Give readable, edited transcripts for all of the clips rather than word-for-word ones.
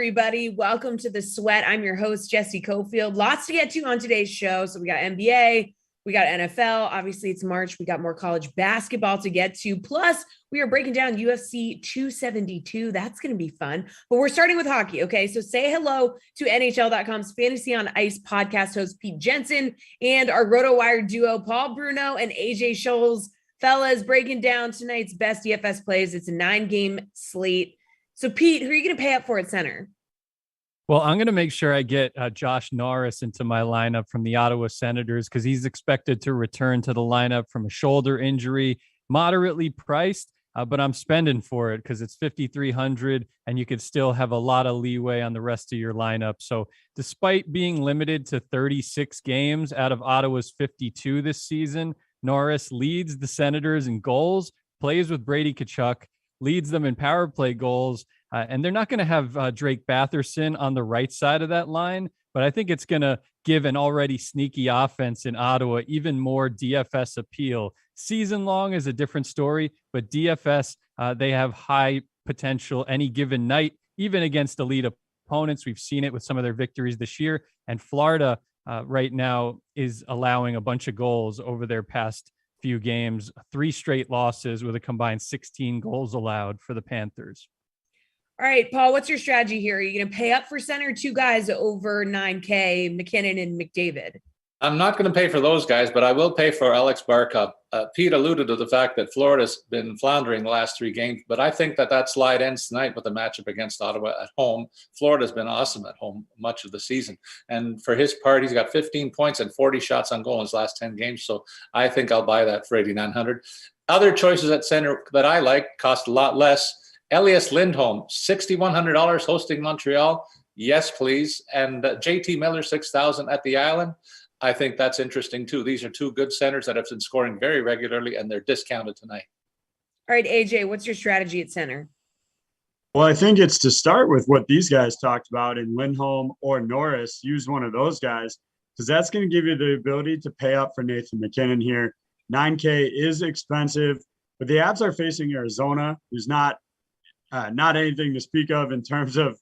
everybody. Welcome to The Sweat. I'm your host, Jessie Coffield. Lots to get to on today's show. So we got NBA, we got NFL. Obviously, it's March. We got more college basketball to get to. Plus, we are breaking down UFC 272. That's going to be fun. But we're starting with hockey, okay? So say hello to NHL.com's Fantasy on Ice podcast host, Pete Jensen, and our RotoWire duo, Paul Bruno and AJ Scholes. Fellas, breaking down tonight's best DFS plays. It's a 9-game slate. So, Pete, who are you going to pay up for at center? Well, I'm going to make sure I get Josh Norris into my lineup from the Ottawa Senators because he's expected to return to the lineup from a shoulder injury, moderately priced, but I'm spending for it because it's $5,300 and you could still have a lot of leeway on the rest of your lineup. So despite being limited to 36 games out of Ottawa's 52 this season, Norris leads the Senators in goals, plays with Brady Tkachuk, leads them in power play goals. And they're not going to have Drake Batherson on the right side of that line, but I think it's going to give an already sneaky offense in Ottawa even more DFS appeal. Season long is a different story, but DFS, they have high potential any given night, even against elite opponents. We've seen it with some of their victories this year. And Florida right now is allowing a bunch of goals over their past few games, 3 straight losses with a combined 16 goals allowed for the Panthers. All right, Paul, what's your strategy here? Are you going to pay up for center 2 guys over $9K, McKinnon and McDavid? I'm not going to pay for those guys, but I will pay for Alex Barkov. Pete alluded to the fact that Florida's been floundering the last 3 games, but I think that slide ends tonight with a matchup against Ottawa at home. Florida's been awesome at home much of the season. And for his part, he's got 15 points and 40 shots on goal in his last 10 games. So I think I'll buy that for $8,900. Other choices at center that I like cost a lot less. Elias Lindholm, $6,100 hosting Montreal. Yes, please. And JT Miller, $6,000 at the Island. I think that's interesting, too. These are 2 good centers that have been scoring very regularly, and they're discounted tonight. All right, AJ, what's your strategy at center? Well, I think it's to start with what these guys talked about in Lindholm or Norris. Use one of those guys because that's going to give you the ability to pay up for Nathan McKinnon here. $9K is expensive, but the Avs are facing Arizona, who's not anything to speak of in terms of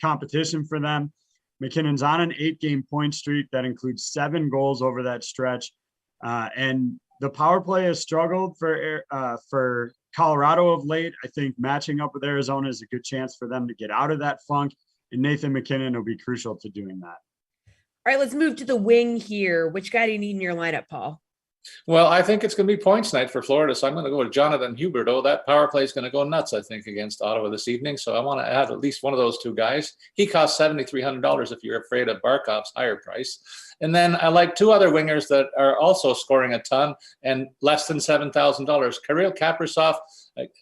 competition for them. McKinnon's on an 8-game point streak that includes 7 goals over that stretch. And the power play has struggled for Colorado of late. I think matching up with Arizona is a good chance for them to get out of that funk. And Nathan McKinnon will be crucial to doing that. All right, let's move to the wing here. Which guy do you need in your lineup, Paul? Well, I think it's going to be points night for Florida, so I'm going to go with Jonathan Hubert. That power play is going to go nuts, I think, against Ottawa this evening. So I want to add at least one of those 2 guys. He costs $7,300 if you're afraid of Barkov's higher price. And then I like 2 other wingers that are also scoring a ton and less than $7,000. Kirill Kaprizov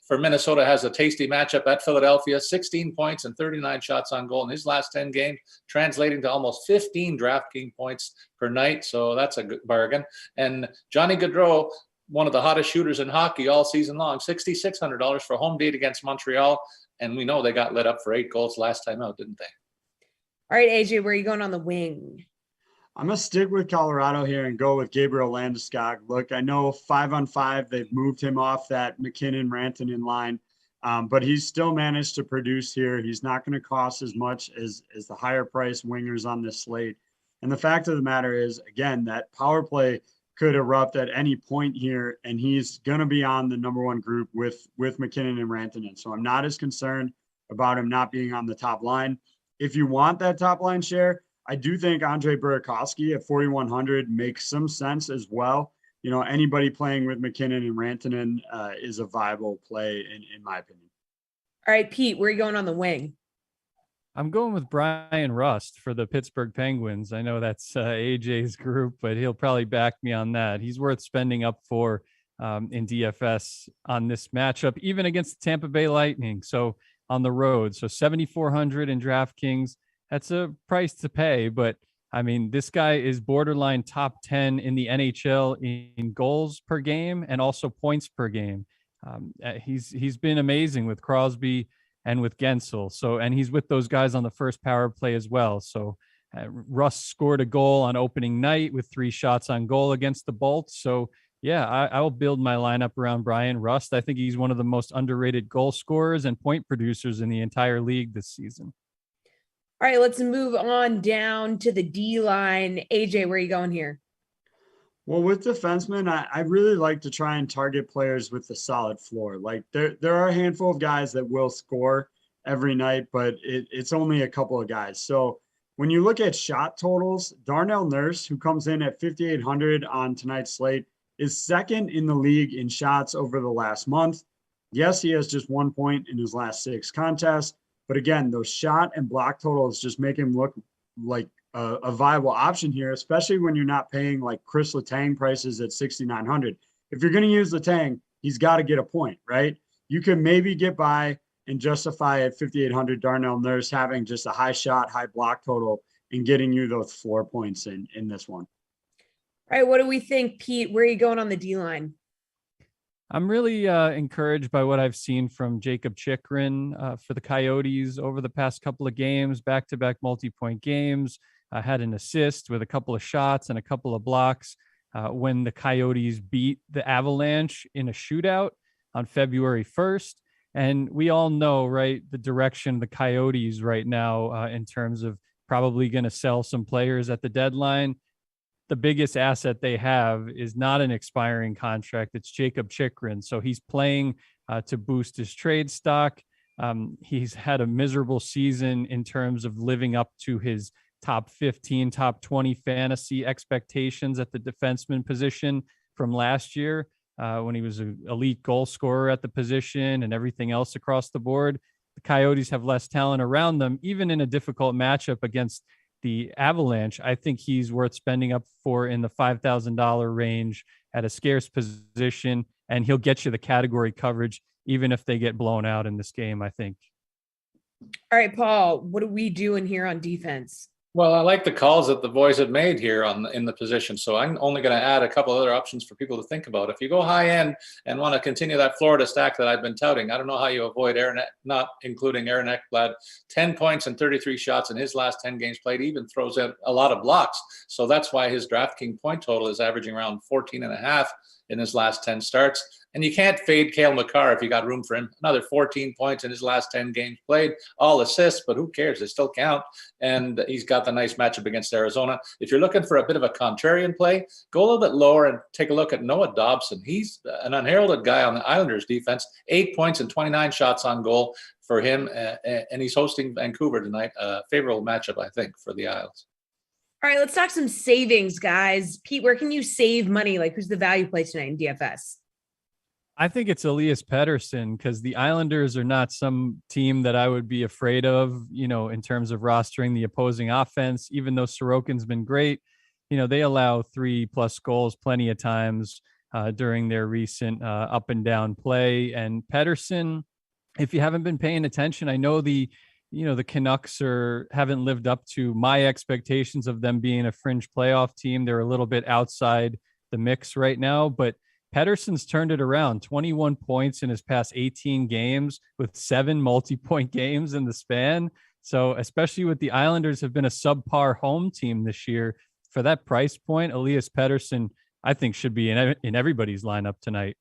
for Minnesota has a tasty matchup at Philadelphia, 16 points and 39 shots on goal in his last 10 games, translating to almost 15 DraftKings points per night. So that's a good bargain. And Johnny Gaudreau, one of the hottest shooters in hockey all season long, $6,600 for a home date against Montreal. And we know they got lit up for 8 goals last time out, didn't they? All right, AJ, where are you going on the wing? I'm going to stick with Colorado here and go with Gabriel Landeskog. Look, I know 5-on-5, they've moved him off that McKinnon-Rantanen line, but he's still managed to produce here. He's not going to cost as much as the higher-priced wingers on this slate. And the fact of the matter is, again, that power play could erupt at any point here, and he's going to be on the number 1 group with McKinnon and Rantanen. So I'm not as concerned about him not being on the top line. If you want that top line share, I do think Andre Burakovsky at 4,100 makes some sense as well. You know, anybody playing with McKinnon and Rantanen is a viable play in my opinion. All right, Pete, where are you going on the wing? I'm going with Brian Rust for the Pittsburgh Penguins. I know that's AJ's group, but he'll probably back me on that. He's worth spending up for in DFS on this matchup, even against the Tampa Bay Lightning. So on the road, so 7,400 in DraftKings. That's a price to pay, but I mean, this guy is borderline top 10 in the NHL in goals per game and also points per game. He's been amazing with Crosby and with Gensel. So, and he's with those guys on the first power play as well. So Russ scored a goal on opening night with 3 shots on goal against the Bolts. So yeah, I will build my lineup around Brian Rust. I think he's one of the most underrated goal scorers and point producers in the entire league this season. All right, let's move on down to the D line. AJ, where are you going here? Well, with defensemen, I really like to try and target players with a solid floor. Like there are a handful of guys that will score every night, but it's only a couple of guys. So when you look at shot totals, Darnell Nurse, who comes in at 5,800 on tonight's slate, is second in the league in shots over the last month. Yes, he has just 1 point in his last 6 contests, but again, those shot and block totals just make him look like a viable option here, especially when you're not paying like Chris Letang prices at 6,900. If you're going to use Letang, he's got to get a point, right? You can maybe get by and justify at 5,800 Darnell Nurse having just a high shot, high block total and getting you those 4 points in this one. All right, what do we think, Pete? Where are you going on the D line? I'm really encouraged by what I've seen from Jacob Chikrin for the Coyotes over the past couple of games, back-to-back multi-point games. Had an assist with a couple of shots and a couple of blocks when the Coyotes beat the Avalanche in a shootout on February 1st. And we all know, right, the direction of the Coyotes right now in terms of probably going to sell some players at the deadline. The biggest asset they have is not an expiring contract. It's Jacob Chikrin. So he's playing to boost his trade stock. He's had a miserable season in terms of living up to his top 15, top 20 fantasy expectations at the defenseman position from last year when he was an elite goal scorer at the position and everything else across the board. The Coyotes have less talent around them, even in a difficult matchup against the Avalanche. I think he's worth spending up for in the $5,000 range at a scarce position, and he'll get you the category coverage, even if they get blown out in this game, I think. All right, Paul, what are we doing here on defense? Well, I like the calls that the boys have made here in the position. So I'm only going to add a couple other options for people to think about. If you go high end and want to continue that Florida stack that I've been touting, I don't know how you avoid not including Aaron Ekblad. 10 points and 33 shots in his last 10 games played, even throws out a lot of blocks. So that's why his DraftKings point total is averaging around 14.5 in his last 10 starts. And you can't fade Cale Makar if you got room for him. Another 14 points in his last 10 games played, all assists, but who cares? They still count. And he's got the nice matchup against Arizona. If you're looking for a bit of a contrarian play, go a little bit lower and take a look at Noah Dobson. He's an unheralded guy on the Islanders defense, 8 points and 29 shots on goal for him. And he's hosting Vancouver tonight. A favorable matchup, I think, for the Isles. All right, let's talk some savings, guys. Pete, where can you save money? Like, who's the value play tonight in DFS? I think it's Elias Pettersson because the Islanders are not some team that I would be afraid of, in terms of rostering the opposing offense, even though Sorokin's been great. They allow 3+ goals plenty of times during their recent up and down play. And Pettersson, if you haven't been paying attention, I know the Canucks haven't lived up to my expectations of them being a fringe playoff team. They're a little bit outside the mix right now, but Pettersson's turned it around. 21 points in his past 18 games with 7 multi-point games in the span. So especially with the Islanders have been a subpar home team this year, for that price point, Elias Pettersson, I think, should be in everybody's lineup tonight.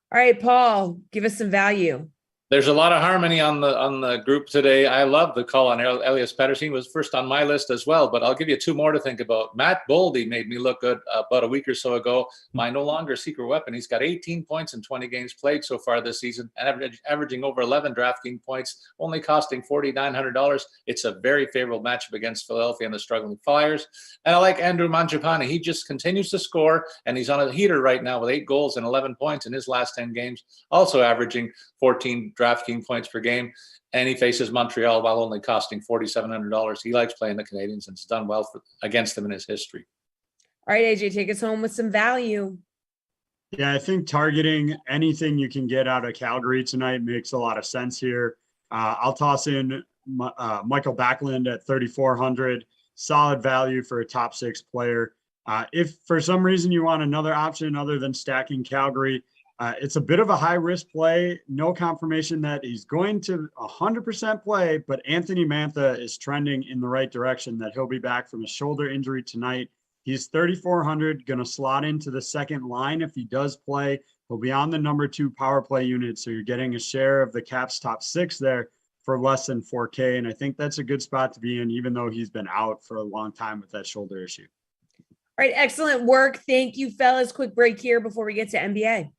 All right, Paul, give us some value. There's a lot of harmony on the group today. I love the call on Elias Pettersson. He was first on my list as well, but I'll give you 2 more to think about. Matt Goldie made me look good about a week or so ago. My no longer secret weapon. He's got 18 points in 20 games played so far this season, and averaging over 11 DraftKings points, only costing $4,900. It's a very favorable matchup against Philadelphia and the struggling Flyers. And I like Andrew Mangiapane. He just continues to score, and he's on a heater right now with 8 goals and 11 points in his last 10 games, also averaging 14 DraftKings points per game, and he faces Montreal while only costing $4,700. He likes playing the Canadiens and has done well against them in his history. All right, AJ, take us home with some value. Yeah, I think targeting anything you can get out of Calgary tonight makes a lot of sense here. I'll toss in Michael Backlund at 3,400. Solid value for a top 6 player. If for some reason you want another option other than stacking Calgary, it's a bit of a high-risk play. No confirmation that he's going to 100% play, but Anthony Mantha is trending in the right direction, that he'll be back from a shoulder injury tonight. He's 3,400, going to slot into the second line if he does play. He'll be on the number 2 power play unit, so you're getting a share of the Caps' top 6 there for less than 4K. And I think that's a good spot to be in, even though he's been out for a long time with that shoulder issue. All right, excellent work. Thank you, fellas. Quick break here before we get to NBA.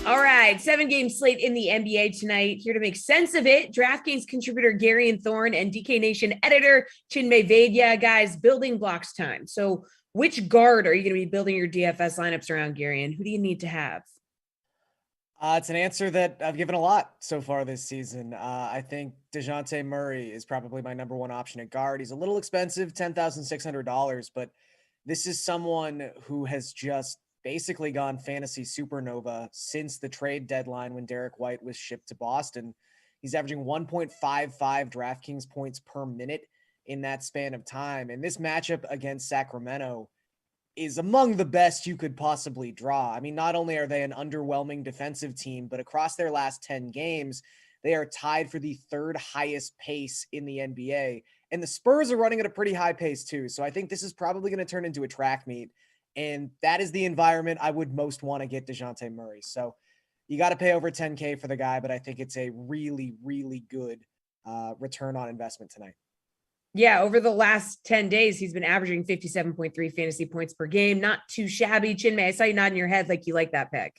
All right, 7-game slate in the NBA tonight. Here to make sense of it, DraftKings contributor Gary and Thorne and DK Nation editor Chinmay Vaidya. Guys, building blocks time. So which guard are you going to be building your DFS lineups around, Gary, and who do you need to have? It's an answer that I've given a lot so far this season. I think DeJounte Murray is probably my number one option at guard. He's a little expensive, $10,600, but this is someone who has just basically gone fantasy supernova since the trade deadline when Derek White was shipped to Boston. He's averaging 1.55 DraftKings points per minute in that span of time. And this matchup against Sacramento is among the best you could possibly draw. I mean, not only are they an underwhelming defensive team, but across their last 10 games, they are tied for the third highest pace in the NBA. And the Spurs are running at a pretty high pace too. So I think this is probably going to turn into a track meet. And that is the environment I would most want to get DeJounte Murray. So you got to pay over 10K for the guy, but I think it's a really, really good return on investment tonight. Yeah, over the last 10 days, he's been averaging 57.3 fantasy points per game. Not too shabby. Chinmay, I saw you nodding your head like you like that pick.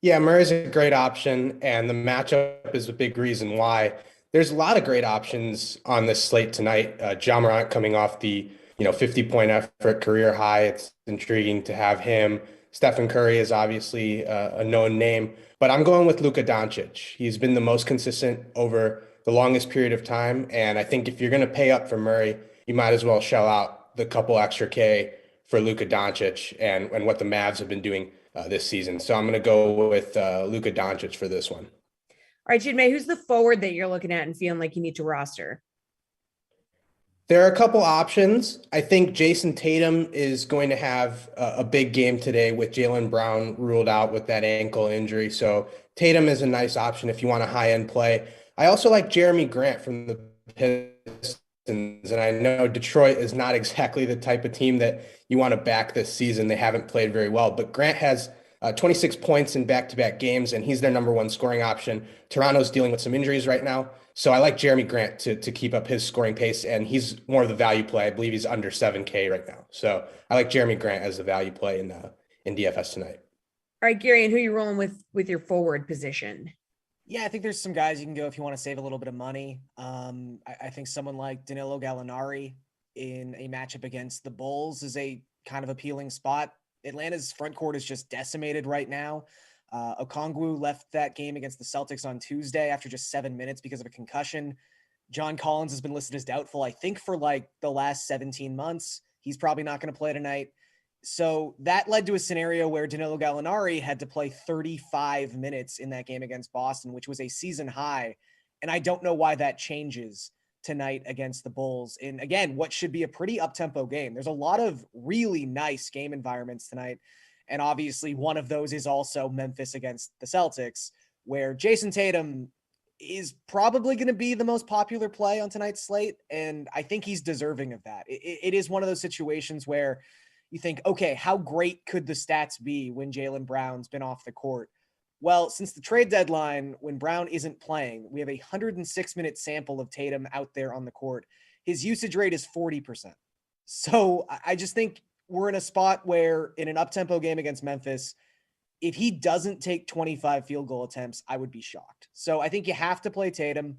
Yeah, Murray's a great option, and the matchup is a big reason why. There's a lot of great options on this slate tonight. Ja Morant coming off the 50-point effort career high. It's intriguing to have him. Stephen Curry is obviously a known name, but I'm going with Luka Doncic. He's been the most consistent over the longest period of time, and I think if you're going to pay up for Murray, you might as well shell out the couple extra K for Luka Doncic and what the Mavs have been doing this season. So I'm going to go with Luka Doncic for this one. All right, Chinmay, who's the forward that you're looking at and feeling like you need to roster? There are a couple options. I think Jason Tatum is going to have a big game today with Jaylen Brown ruled out with that ankle injury. So Tatum is a nice option if you want a high-end play. I also like Jeremy Grant from the Pistons, and I know Detroit is not exactly the type of team that you want to back this season. They haven't played very well, but Grant has 26 points in back-to-back games, and he's their number one scoring option. Toronto's dealing with some injuries right now, so I like Jeremy Grant to keep up his scoring pace, and he's more of the value play. I believe he's under 7K right now. So I like Jeremy Grant as the value play in DFS tonight. All right, Gary, and who are you rolling with your forward position? Yeah, I think there's some guys you can go if you want to save a little bit of money. I think someone like Danilo Gallinari in a matchup against the Bulls is a kind of appealing spot. Atlanta's front court is just decimated right now. Okongwu left that game against the Celtics on Tuesday after just 7 minutes because of a concussion. John Collins has been listed as doubtful, I think, for like the last 17 months. He's probably not going to play tonight. So that led to a scenario where Danilo Gallinari had to play 35 minutes in that game against Boston, which was a season high. And I don't know why that changes tonight against the Bulls in, again, what should be a pretty up-tempo game. There's a lot of really nice game environments tonight. And obviously one of those is also Memphis against the Celtics, where Jason Tatum is probably going to be the most popular play on tonight's slate. And I think he's deserving of that. It is one of those situations where you think, okay, how great could the stats be when Jaylen Brown's been off the court? Well, since the trade deadline, when Brown isn't playing, we have a 106-minute sample of Tatum out there on the court. His usage rate is 40%. So I just think we're in a spot where in an up-tempo game against Memphis, if he doesn't take 25 field goal attempts, I would be shocked. So I think you have to play Tatum,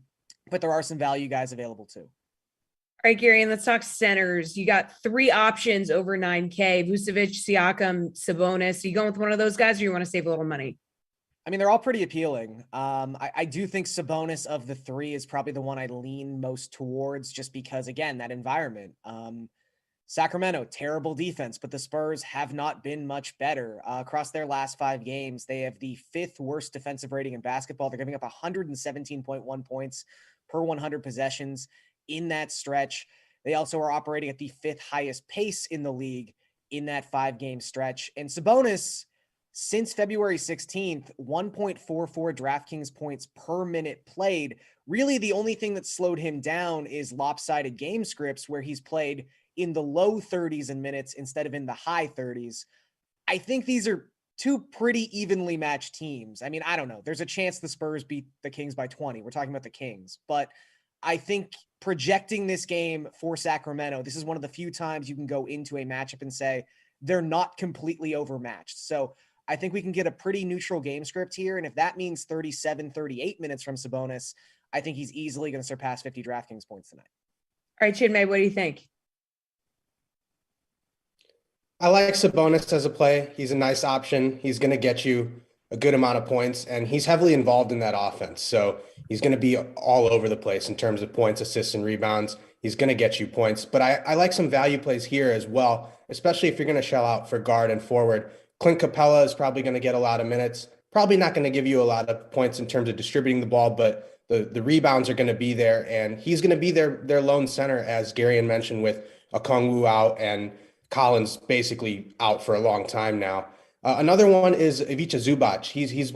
but there are some value guys available too. All right, Gary, and let's talk centers. You got 3 options over 9K, Vucevic, Siakam, Sabonis. Are you going with one of those guys or you want to save a little money? I mean, they're all pretty appealing. I do think Sabonis of the 3 is probably the one I lean most towards just because, again, that environment. Sacramento, terrible defense, but the Spurs have not been much better. Across their last 5 games, they have the 5th worst defensive rating in basketball. They're giving up 117.1 points per 100 possessions in that stretch. They also are operating at the 5th highest pace in the league in that 5-game stretch. And Sabonis, since February 16th, 1.44 DraftKings points per minute played. Really, the only thing that slowed him down is lopsided game scripts where he's played in the low 30s in minutes instead of in the high 30s. I think these are 2 pretty evenly matched teams. I mean, I don't know. There's a chance the Spurs beat the Kings by 20. We're talking about the Kings. But I think projecting this game for Sacramento, this is one of the few times you can go into a matchup and say they're not completely overmatched. So I think we can get a pretty neutral game script here. And if that means 37, 38 minutes from Sabonis, I think he's easily going to surpass 50 DraftKings points tonight. All right, Chinmay, what do you think? I like Sabonis as a play. He's a nice option. He's going to get you a good amount of points, and he's heavily involved in that offense. So he's going to be all over the place in terms of points, assists, and rebounds. He's going to get you points. But I like some value plays here as well, especially if you're going to shell out for guard and forward. Clint Capella is probably going to get a lot of minutes, probably not going to give you a lot of points in terms of distributing the ball, but the rebounds are going to be there, and he's going to be their lone center, as Gary had mentioned, with Okongwu out and Collins basically out for a long time now. Another one is Ivica Zubac. He's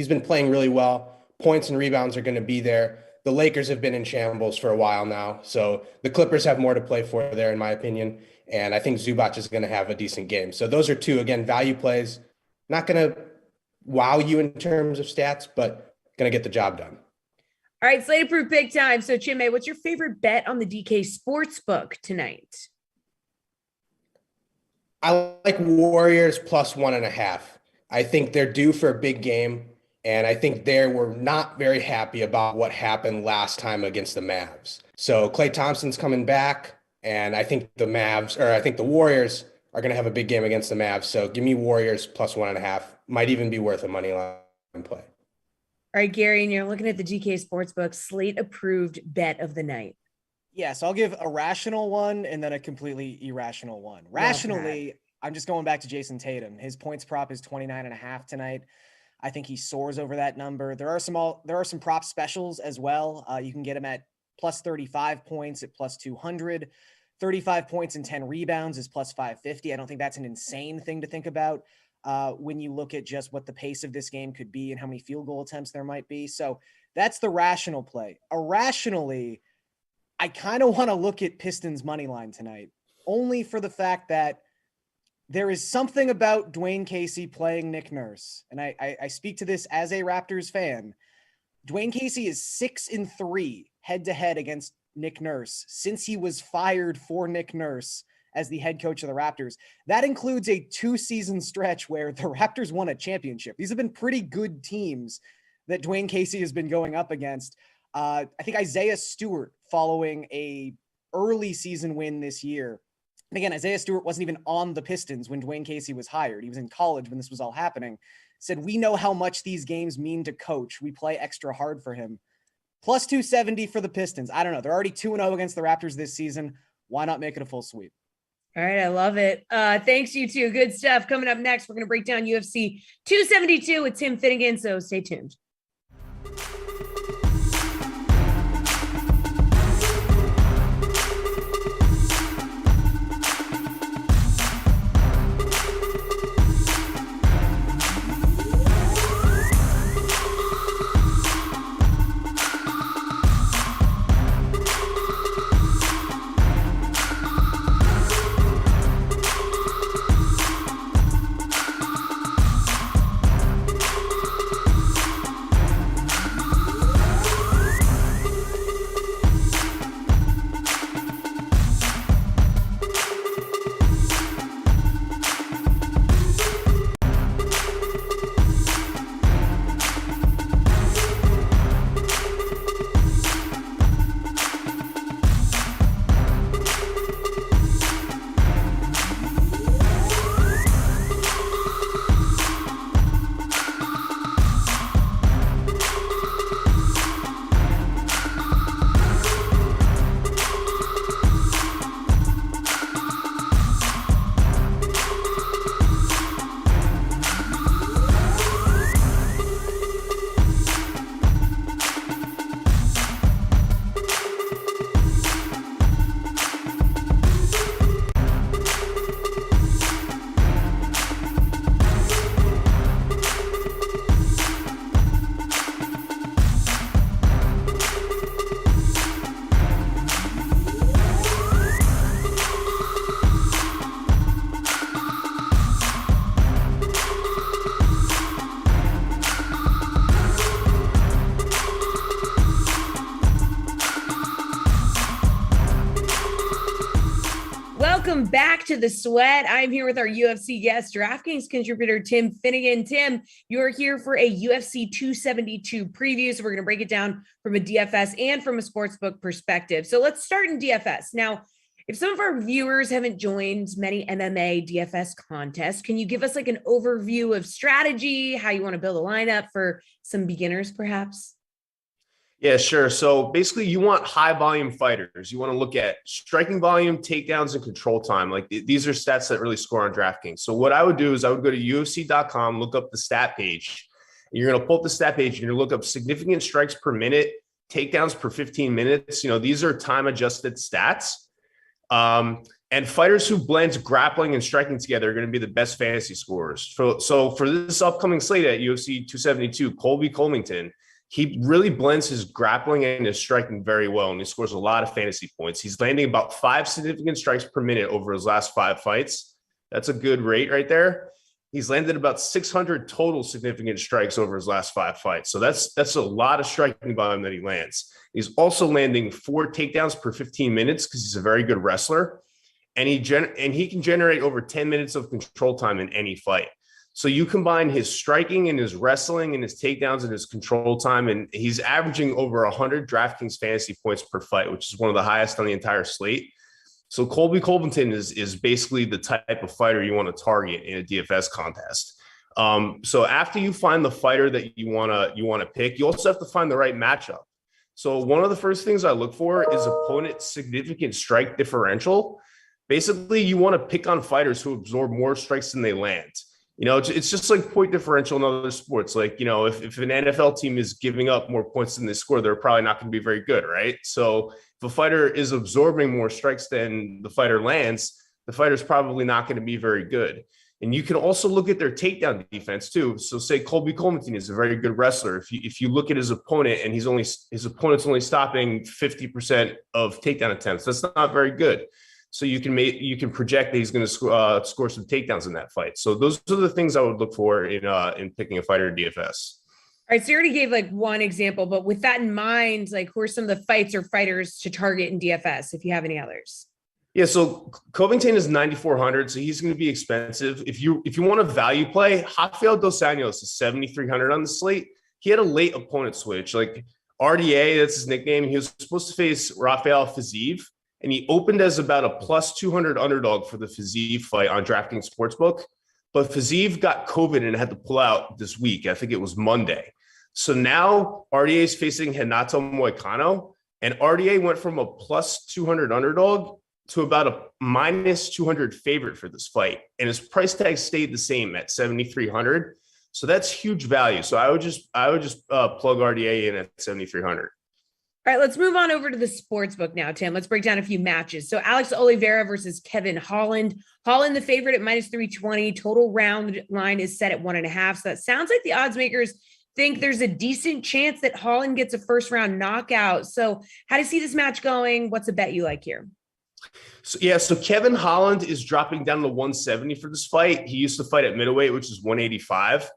been playing really well. Points and rebounds are going to be there. The Lakers have been in shambles for a while now, so the Clippers have more to play for there, in my opinion. And I think Zubac is going to have a decent game. So those are 2, again, value plays. Not going to wow you in terms of stats, but going to get the job done. All right, slate approved pick time. So Chinmay, what's your favorite bet on the DK Sportsbook tonight? I like Warriors plus 1.5. I think they're due for a big game, and I think they were not very happy about what happened last time against the Mavs. So Klay Thompson's coming back, and I think the Warriors are going to have a big game against the Mavs. So give me Warriors plus 1.5. Might even be worth a money line play. All right, Gary, and you're looking at the DK Sportsbook slate approved bet of the night. Yeah, so I'll give a rational one and then a completely irrational one. Rationally, I'm just going back to Jason Tatum. His points prop is 29.5 tonight. I think he soars over that number. There are some prop specials as well. You can get him at plus 35 points at plus 200. 35 points and 10 rebounds is plus 550. I don't think that's an insane thing to think about when you look at just what the pace of this game could be and how many field goal attempts there might be. So that's the rational play. Irrationally, I kind of want to look at Pistons money line tonight, only for the fact that there is something about Dwayne Casey playing Nick Nurse. And I speak to this as a Raptors fan. Dwayne Casey is 6-3 head-to-head against Nick Nurse since he was fired for Nick Nurse as the head coach of the Raptors. That includes a 2-season stretch where the Raptors won a championship. These have been pretty good teams that Dwayne Casey has been going up against. I think Isaiah Stewart, following a early season win this year. And again, Isaiah Stewart wasn't even on the Pistons when Dwayne Casey was hired. He was in college when this was all happening. Said, we know how much these games mean to coach. We play extra hard for him. Plus 270 for the Pistons. I don't know. They're already 2-0 against the Raptors this season. Why not make it a full sweep? All right, I love it. Thanks, you two. Good stuff. Coming up next, we're going to break down UFC 272 with Tim Finnegan, so stay tuned. Welcome back to The Sweat. I'm here with our UFC guest, DraftKings contributor, Tim Finnegan. Tim, you're here for a UFC 272 preview. So we're going to break it down from a DFS and from a sportsbook perspective. So let's start in DFS. Now, if some of our viewers haven't joined many MMA DFS contests, can you give us like an overview of strategy, how you want to build a lineup for some beginners, perhaps? Yeah, sure. So basically you want high volume fighters. You want to look at striking volume, takedowns, and control time. Like these are stats that really score on DraftKings. So what I would do is I would go to UFC.com, look up the stat page. You're going to pull up the stat page. You're going to look up significant strikes per minute, takedowns per 15 minutes. These are time adjusted stats. And fighters who blend grappling and striking together are going to be the best fantasy scorers. So for this upcoming slate at UFC 272, Colby Covington, he really blends his grappling and his striking very well, and he scores a lot of fantasy points. He's landing about 5 significant strikes per minute over his last 5 fights. That's a good rate right there. He's landed about 600 total significant strikes over his last 5 fights. So that's a lot of striking volume that he lands. He's also landing 4 takedowns per 15 minutes because he's a very good wrestler. And he can generate over 10 minutes of control time in any fight. So you combine his striking and his wrestling and his takedowns and his control time, and he's averaging over 100 DraftKings fantasy points per fight, which is one of the highest on the entire slate. So Colby Covington is basically the type of fighter you want to target in a DFS contest. So after you find the fighter that you want to pick, you also have to find the right matchup. So one of the first things I look for is opponent's significant strike differential. Basically, you want to pick on fighters who absorb more strikes than they land. It's just like point differential in other sports. Like, if an NFL team is giving up more points than they score, they're probably not going to be very good, right? So if a fighter is absorbing more strikes than the fighter lands, the fighter's probably not going to be very good. And you can also look at their takedown defense too. So say Colby Covington is a very good wrestler. If you look at his opponent and his opponent's only stopping 50% of takedown attempts, that's not very good. So you can project that he's going to score some takedowns in that fight. So those are the things I would look for in picking a fighter in DFS. All right, so you already gave like one example, but with that in mind, like who are some of the fights or fighters to target in DFS if you have any others? Yeah, so Covington is 9,400, so he's going to be expensive. If you want a value play, Rafael Dos Anjos is 7,300 on the slate. He had a late opponent switch. Like RDA, that's his nickname. He was supposed to face Rafael Fiziev, and he opened as about a plus 200 underdog for the Fiziev fight on DraftKings Sportsbook. But Fiziev got COVID and had to pull out this week. I think it was Monday. So now RDA is facing Renato Moicano, and RDA went from a plus 200 underdog to about a minus 200 favorite for this fight. And his price tag stayed the same at 7,300. So that's huge value. So I would just plug RDA in at 7,300. All right, let's move on over to the sports book now, Tim. Let's break down a few matches. So Alex Oliveira versus Kevin Holland. Holland, the favorite at minus 320. Total round line is set at 1.5. So that sounds like the odds makers think there's a decent chance that Holland gets a first round knockout. So how do you see this match going? What's a bet you like here? So Kevin Holland is dropping down to 170 for this fight. He used to fight at middleweight, which is 185.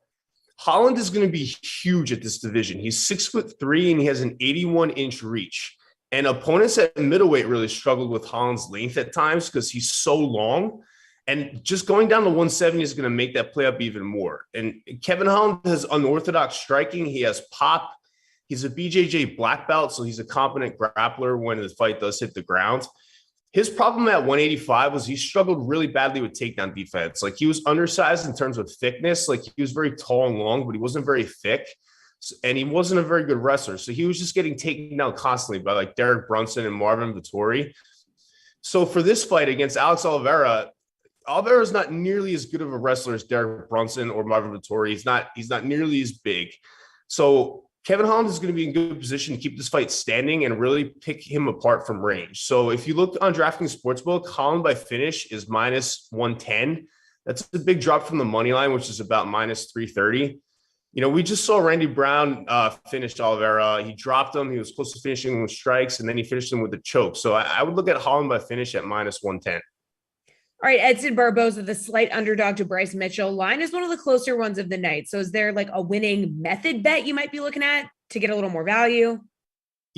Holland is going to be huge at this division. He's 6'3" and he has an 81-inch reach. And opponents at middleweight really struggled with Holland's length at times because he's so long. And just going down to 170 is going to make that play up even more. And Kevin Holland has unorthodox striking. He has pop. He's a BJJ black belt, so he's a competent grappler when the fight does hit the ground. His problem at 185 was he struggled really badly with takedown defense. Like he was undersized in terms of thickness. Like he was very tall and long, but he wasn't very thick. And he wasn't a very good wrestler. So he was just getting taken down constantly by like Derek Brunson and Marvin Vettori. So for this fight against Alex Oliveira, Oliveira is not nearly as good of a wrestler as Derek Brunson or Marvin Vettori. He's not nearly as big. So Kevin Holland is going to be in good position to keep this fight standing and really pick him apart from range. So if you look on DraftKings Sportsbook, Holland by finish is minus 110. That's a big drop from the money line, which is about minus 330. We just saw Randy Brown finish Oliveira. He dropped him. He was close to finishing him with strikes, and then he finished him with a choke. So I would look at Holland by finish at minus 110. All right, Edson Barboza, the slight underdog to Bryce Mitchell. Line is one of the closer ones of the night. So is there like a winning method bet you might be looking at to get a little more value?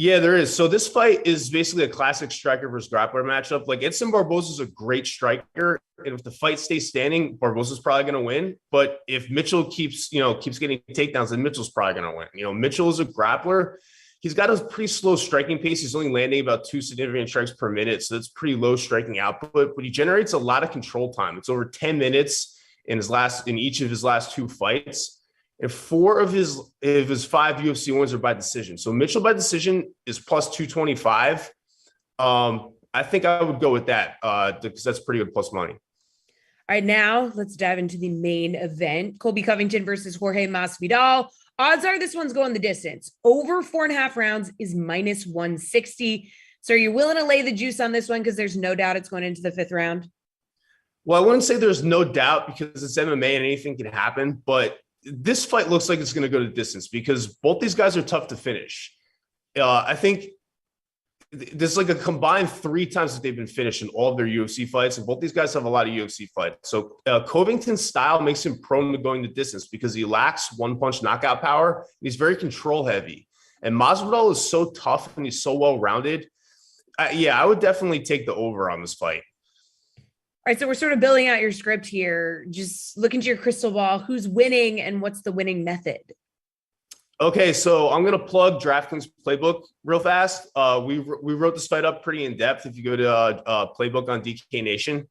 Yeah, there is. So this fight is basically a classic striker versus grappler matchup. Like Edson Barboza is a great striker, and if the fight stays standing, Barboza's probably going to win. But if Mitchell keeps getting takedowns, then Mitchell's probably going to win. Mitchell is a grappler. He's got a pretty slow striking pace. He's only landing about 2 significant strikes per minute, so that's pretty low striking output. But he generates a lot of control time. It's over 10 minutes in each of his last 2 fights. And 4 of his 5 UFC wins are by decision. So Mitchell by decision is plus 225. I think I would go with that because that's pretty good plus money. All right, now let's dive into the main event. Colby Covington versus Jorge Masvidal. Odds are this one's going the distance. Over 4.5 rounds is minus 160. So are you willing to lay the juice on this one? Because there's no doubt it's going into the 5th round. Well, I wouldn't say there's no doubt because it's MMA and anything can happen, but this fight looks like it's going to go to distance because both these guys are tough to finish. I think there's like a combined 3 times that they've been finished in all of their UFC fights, and both these guys have a lot of UFC fights. So Covington's style makes him prone to going the distance because he lacks one-punch knockout power. And he's very control-heavy. And Masvidal is so tough and he's so well-rounded. I would definitely take the over on this fight. All right, so we're sort of building out your script here. Just look into your crystal ball. Who's winning and what's the winning method? Okay, so I'm going to plug DraftKings Playbook real fast. We wrote this fight up pretty in depth if you go to Playbook on DK Nation.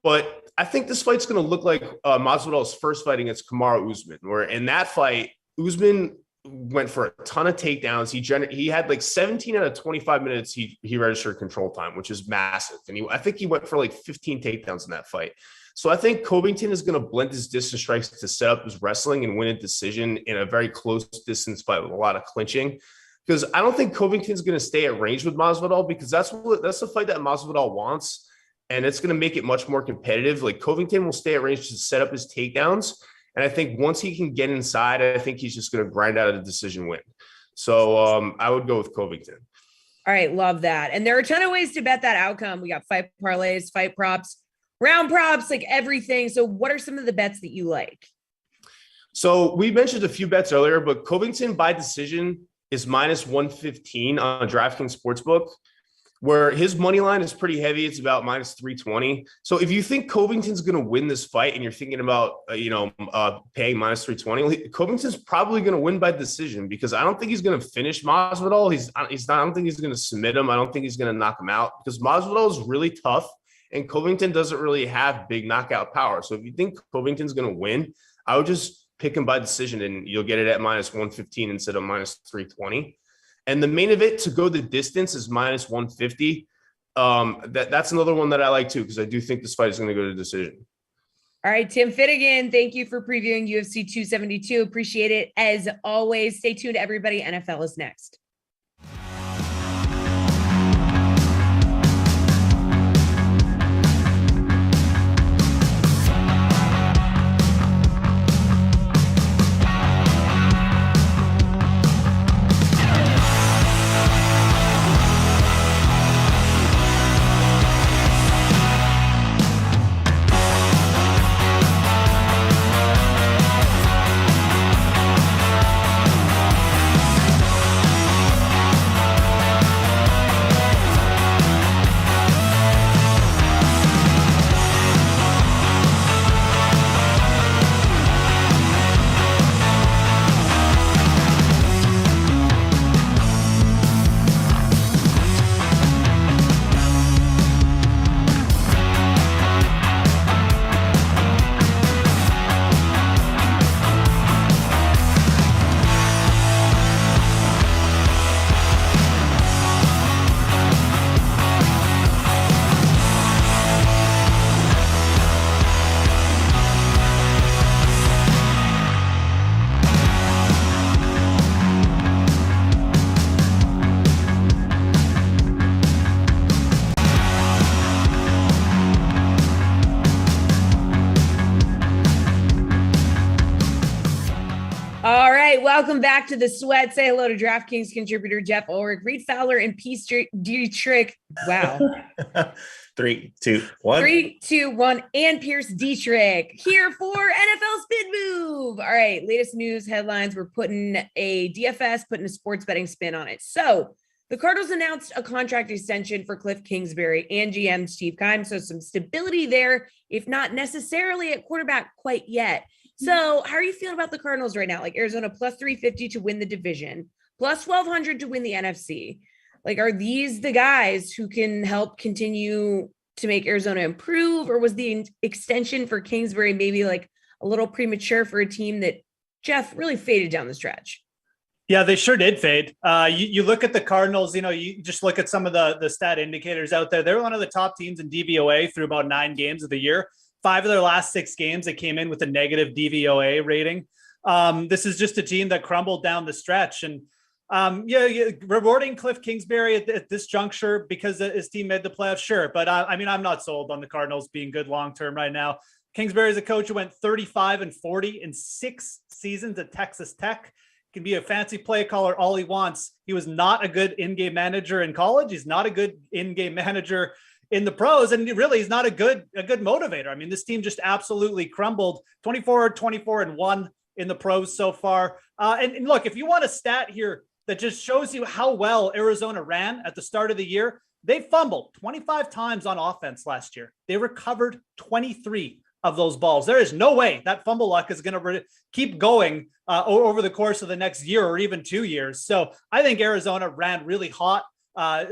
But I think this fight's going to look like Masvidal's first fight against Kamaru Usman, where in that fight, Usman went for a ton of takedowns. He had like 17 out of 25 minutes he registered control time, which is massive. And I think he went for like 15 takedowns in that fight. So I think Covington is going to blend his distance strikes to set up his wrestling and win a decision in a very close distance fight with a lot of clinching. Because I don't think Covington's going to stay at range with Masvidal because that's the fight that Masvidal wants. And it's going to make it much more competitive. Like Covington will stay at range to set up his takedowns. And I think once he can get inside, I think he's just going to grind out a decision win. So I would go with Covington. All right, love that. And there are a ton of ways to bet that outcome. We got fight parlays, fight props, round props, like everything. So what are some of the bets that you like? So we mentioned a few bets earlier, but Covington by decision is minus 115 on DraftKings Sportsbook, where his money line is pretty heavy. It's about minus 320. So if you think Covington's going to win this fight and you're thinking about, paying minus 320, Covington's probably going to win by decision because I don't think he's going to finish Masvidal. I don't think he's going to submit him. I don't think he's going to knock him out because Masvidal is really tough and Covington doesn't really have big knockout power. So if you think Covington's going to win, I would just pick him by decision and you'll get it at minus 115 instead of minus 320. And the main event to go the distance is minus 150. That's another one that I like too, because I do think this fight is going to go to decision. All right, Tim Finnegan, thank you for previewing UFC 272. Appreciate it. As always, stay tuned, everybody. NFL is next. Welcome back to the Sweat. Say hello to DraftKings contributor Jeff Ulrich, Reed Fowler, and Peace Dietrich. Wow. 3, 2, 1. 3, 2, 1. And Pierce Dietrich here for NFL Spin Move. All right. Latest news headlines. We're putting a DFS, putting a sports betting spin on it. So the Cardinals announced a contract extension for Cliff Kingsbury and GM Steve Keim. So some stability there, if not necessarily at quarterback quite yet. So how are you feeling about the Cardinals right now? Like Arizona plus 350 to win the division, plus 1,200 to win the NFC. Like, are these the guys who can help continue to make Arizona improve? Or was the extension for Kingsbury maybe like a little premature for a team that, Jeff, really faded down the stretch? Yeah, they sure did fade. You look at the Cardinals, you just look at some of the stat indicators out there. They're one of the top teams in DVOA through about 9 games of the year. 5 of their last 6 games, they came in with a negative DVOA rating. This is just a team that crumbled down the stretch. And rewarding Cliff Kingsbury at this juncture because his team made the playoffs, sure. But I'm not sold on the Cardinals being good long-term right now. Kingsbury is a coach who went 35-40 in 6 seasons at Texas Tech. Can be a fancy play caller all he wants. He was not a good in-game manager in college. He's not a good in-game manager in the pros. And really, he's not a good motivator. I mean, this team just absolutely crumbled. 24-1 in the pros so far. And look, if you want a stat here that just shows you how well Arizona ran at the start of the year, they fumbled 25 times on offense last year. They recovered 23 of those balls. There is no way that fumble luck is going to keep going over the course of the next year or even 2 years. So I think Arizona ran really hot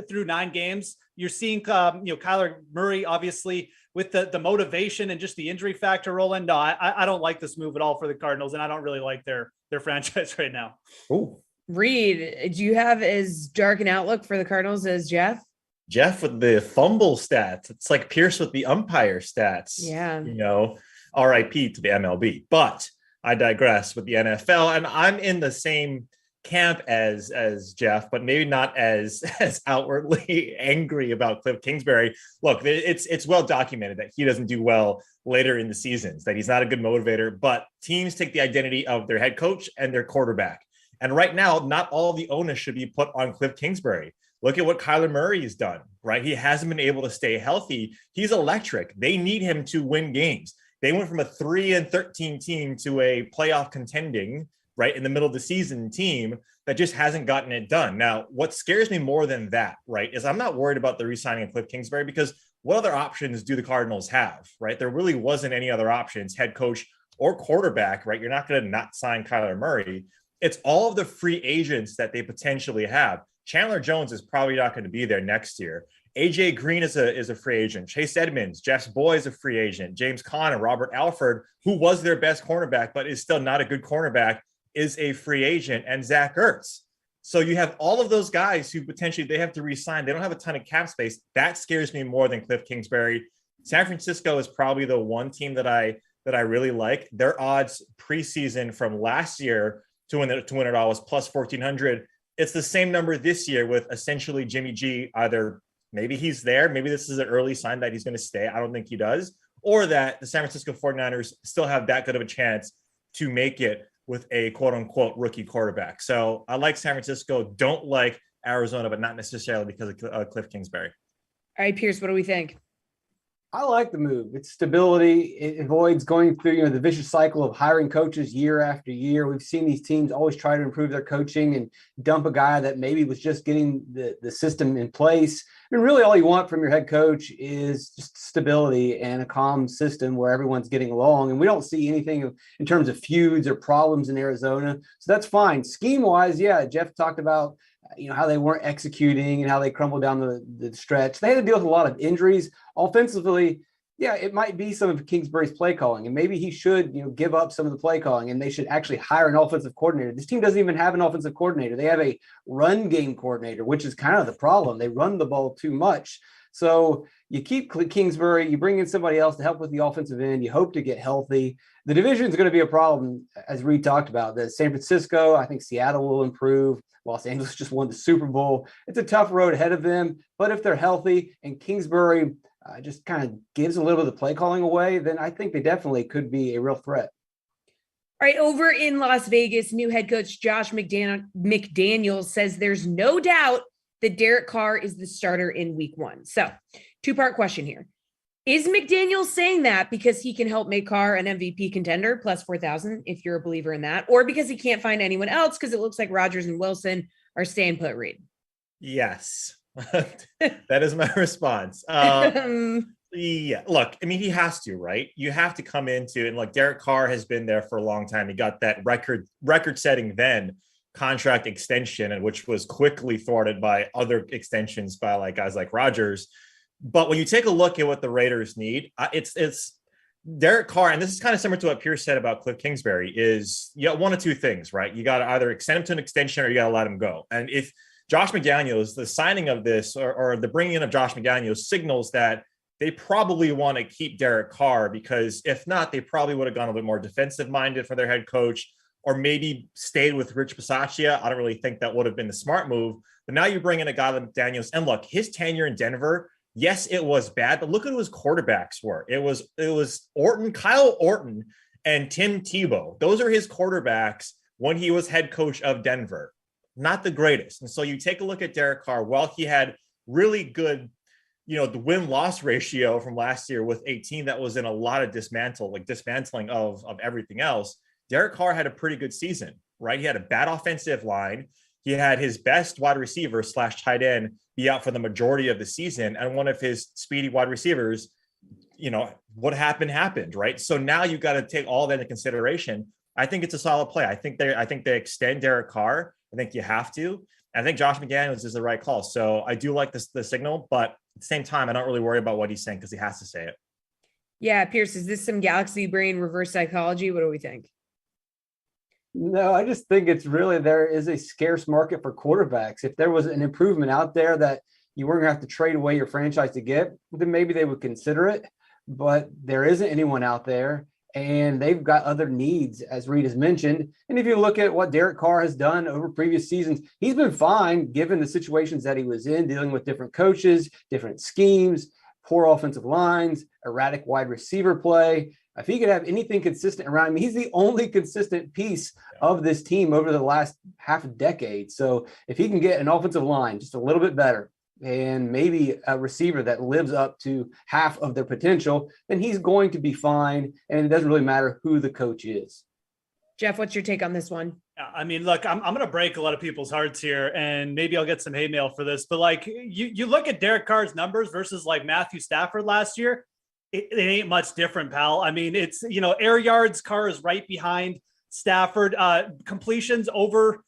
through 9 games. You're seeing, Kyler Murray, obviously, with the motivation and just the injury factor rolling. No, I don't like this move at all for the Cardinals, and I don't really like their franchise right now. Ooh. Reed, do you have as dark an outlook for the Cardinals as Jeff? Jeff with the fumble stats. It's like Pierce with the umpire stats. Yeah. RIP to the MLB. But I digress with the NFL. And I'm in the same camp as Jeff, but maybe not as outwardly angry about Cliff Kingsbury. Look, it's well documented that he doesn't do well later in the seasons, that he's not a good motivator, but teams take the identity of their head coach and their quarterback. And right now, not all the onus should be put on Cliff Kingsbury. Look at what Kyler Murray has done, right? He hasn't been able to stay healthy. He's electric. They need him to win games. They went from a 3-13 team to a playoff contending, right, in the middle of the season team that just hasn't gotten it done. Now, what scares me more than that, right, is I'm not worried about the re-signing of Cliff Kingsbury because what other options do the Cardinals have, right? There really wasn't any other options, head coach or quarterback, right? You're not going to not sign Kyler Murray. It's all of the free agents that they potentially have. Chandler Jones is probably not going to be there next year. AJ Green is a free agent. Chase Edmonds, Jeff's boy is a free agent. James Conner, Robert Alford, who was their best cornerback, but is still not a good cornerback, is a free agent, and Zach Ertz. So you have all of those guys who potentially they have to re-sign. They don't have a ton of cap space. That scares me more than Cliff Kingsbury. San Francisco is probably the one team that I really like. Their odds preseason from last year to win it all was plus 1,400. It's the same number this year with essentially Jimmy G. Either maybe he's there, maybe this is an early sign that he's going to stay. I don't think he does. Or that the San Francisco 49ers still have that good of a chance to make it with a quote unquote rookie quarterback. So I like San Francisco, don't like Arizona, but not necessarily because of Cliff Kingsbury. All right, Pierce, what do we think? I like the move. It's stability. It avoids going through, the vicious cycle of hiring coaches year after year. We've seen these teams always try to improve their coaching and dump a guy that maybe was just getting the system in place. I mean, really all you want from your head coach is just stability and a calm system where everyone's getting along. And we don't see anything in terms of feuds or problems in Arizona. So that's fine. Scheme-wise, yeah, Jeff talked about how they weren't executing and how they crumbled down the stretch. They had to deal with a lot of injuries. Offensively, yeah, it might be some of Kingsbury's play calling, and maybe he should, give up some of the play calling, and they should actually hire an offensive coordinator. This team doesn't even have an offensive coordinator. They have a run game coordinator, which is kind of the problem. They run the ball too much. So you keep Kingsbury, you bring in somebody else to help with the offensive end. You hope to get healthy. The division is going to be a problem, as Reed talked about. The San Francisco, I think Seattle will improve. Los Angeles just won the Super Bowl. It's a tough road ahead of them, but if they're healthy and Kingsbury just kind of gives a little bit of the play calling away, then I think they definitely could be a real threat. All right, over in Las Vegas, new head coach Josh McDaniels says there's no doubt that Derek Carr is the starter in week 1. So Two-part question here. Is McDaniel saying that because he can help make Carr an MVP contender plus 4,000 if you're a believer in that, or because he can't find anyone else because it looks like Rodgers and Wilson are staying put, Reed? Yes. That is my response. Yeah, look, I mean, he has to, right? You have to come into, and like Derek Carr has been there for a long time. He got that record-setting then contract extension, and which was quickly thwarted by other extensions by like guys like Rodgers. But when you take a look at what the Raiders need, it's Derek Carr, and this is kind of similar to what Pierce said about Cliff Kingsbury, is you got one of two things, right? You got to either extend him to an extension or you got to let him go. And if Josh McDaniels, the signing of this or the bringing in of Josh McDaniels signals that they probably want to keep Derek Carr, because if not, they probably would have gone a bit more defensive minded for their head coach, or maybe stayed with Rich Bisaccia. I don't really think that would have been the smart move. But now you bring in a guy like McDaniels, and look, his tenure in Denver, yes, it was bad, but look at who his quarterbacks were. It was Orton, Kyle Orton, and Tim Tebow. Those are his quarterbacks when he was head coach of Denver. Not the greatest. And so you take a look at Derek Carr. Well, he had really good, the win-loss ratio from last year with a team that was in a lot of dismantling of everything else. Derek Carr had a pretty good season, right? He had a bad offensive line. He had his best wide receiver / tight end be out for the majority of the season. And one of his speedy wide receivers, what happened, right? So now you got to take all that into consideration. I think it's a solid play. I think they extend Derek Carr. I think you have to. I think Josh McDaniels is the right call. So I do like the signal, but at the same time, I don't really worry about what he's saying because he has to say it. Yeah, Pierce, is this some galaxy brain reverse psychology? What do we think? No, I just think it's really, there is a scarce market for quarterbacks. If there was an improvement out there that you weren't going to have to trade away your franchise to get, then maybe they would consider it. But there isn't anyone out there, and they've got other needs, as Reed has mentioned. And if you look at what Derek Carr has done over previous seasons, he's been fine given the situations that he was in, dealing with different coaches, different schemes, poor offensive lines, erratic wide receiver play. If he could have anything consistent around him, he's the only consistent piece of this team over the last half a decade. So if he can get an offensive line just a little bit better and maybe a receiver that lives up to half of their potential, then he's going to be fine. And it doesn't really matter who the coach is. Jeff, what's your take on this one? I mean, look, I'm going to break a lot of people's hearts here, and maybe I'll get some hate mail for this. But like, you look at Derek Carr's numbers versus like Matthew Stafford last year. It ain't much different, pal. I mean, it's, air yards, Carr is right behind Stafford. Completions over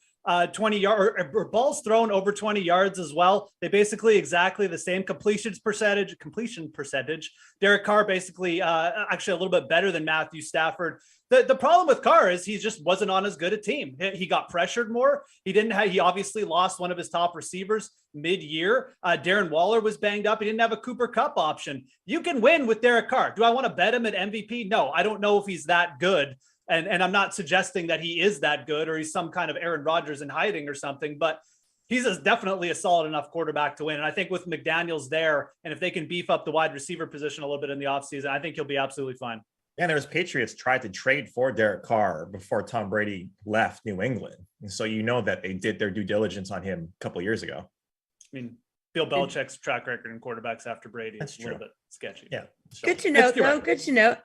20 yards, or balls thrown over 20 yards as well. They basically exactly the same completion percentage. Derek Carr basically actually a little bit better than Matthew Stafford. The problem with Carr is he just wasn't on as good a team. He got pressured more. He obviously lost one of his top receivers mid-year. Darren Waller was banged up. He didn't have a Cooper Kupp option. You can win with Derek Carr. Do I want to bet him at MVP? No, I don't know if he's that good. And I'm not suggesting that he is that good or he's some kind of Aaron Rodgers in hiding or something, but he's definitely a solid enough quarterback to win. And I think with McDaniels there, and if they can beef up the wide receiver position a little bit in the offseason, I think he'll be absolutely fine. And there was Patriots tried to trade for Derek Carr before Tom Brady left New England. And so that they did their due diligence on him a couple of years ago. I mean, Bill Belichick's track record in quarterbacks after Brady is a little bit sketchy. Yeah. So, good to know, though. Right. Good to know.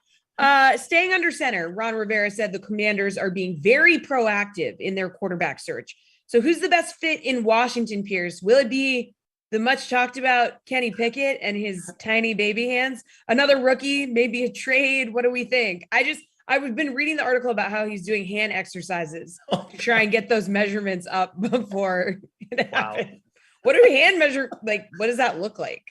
Staying under center, Ron Rivera said the Commanders are being very proactive in their quarterback search. So who's the best fit in Washington, Pierce? Will it be the much talked about Kenny Pickett and his tiny baby hands? Another rookie, maybe a trade? What do we think? I've been reading the article about how he's doing hand exercises to try and get those measurements up before it happens. What do hand measure? Like, what does that look like?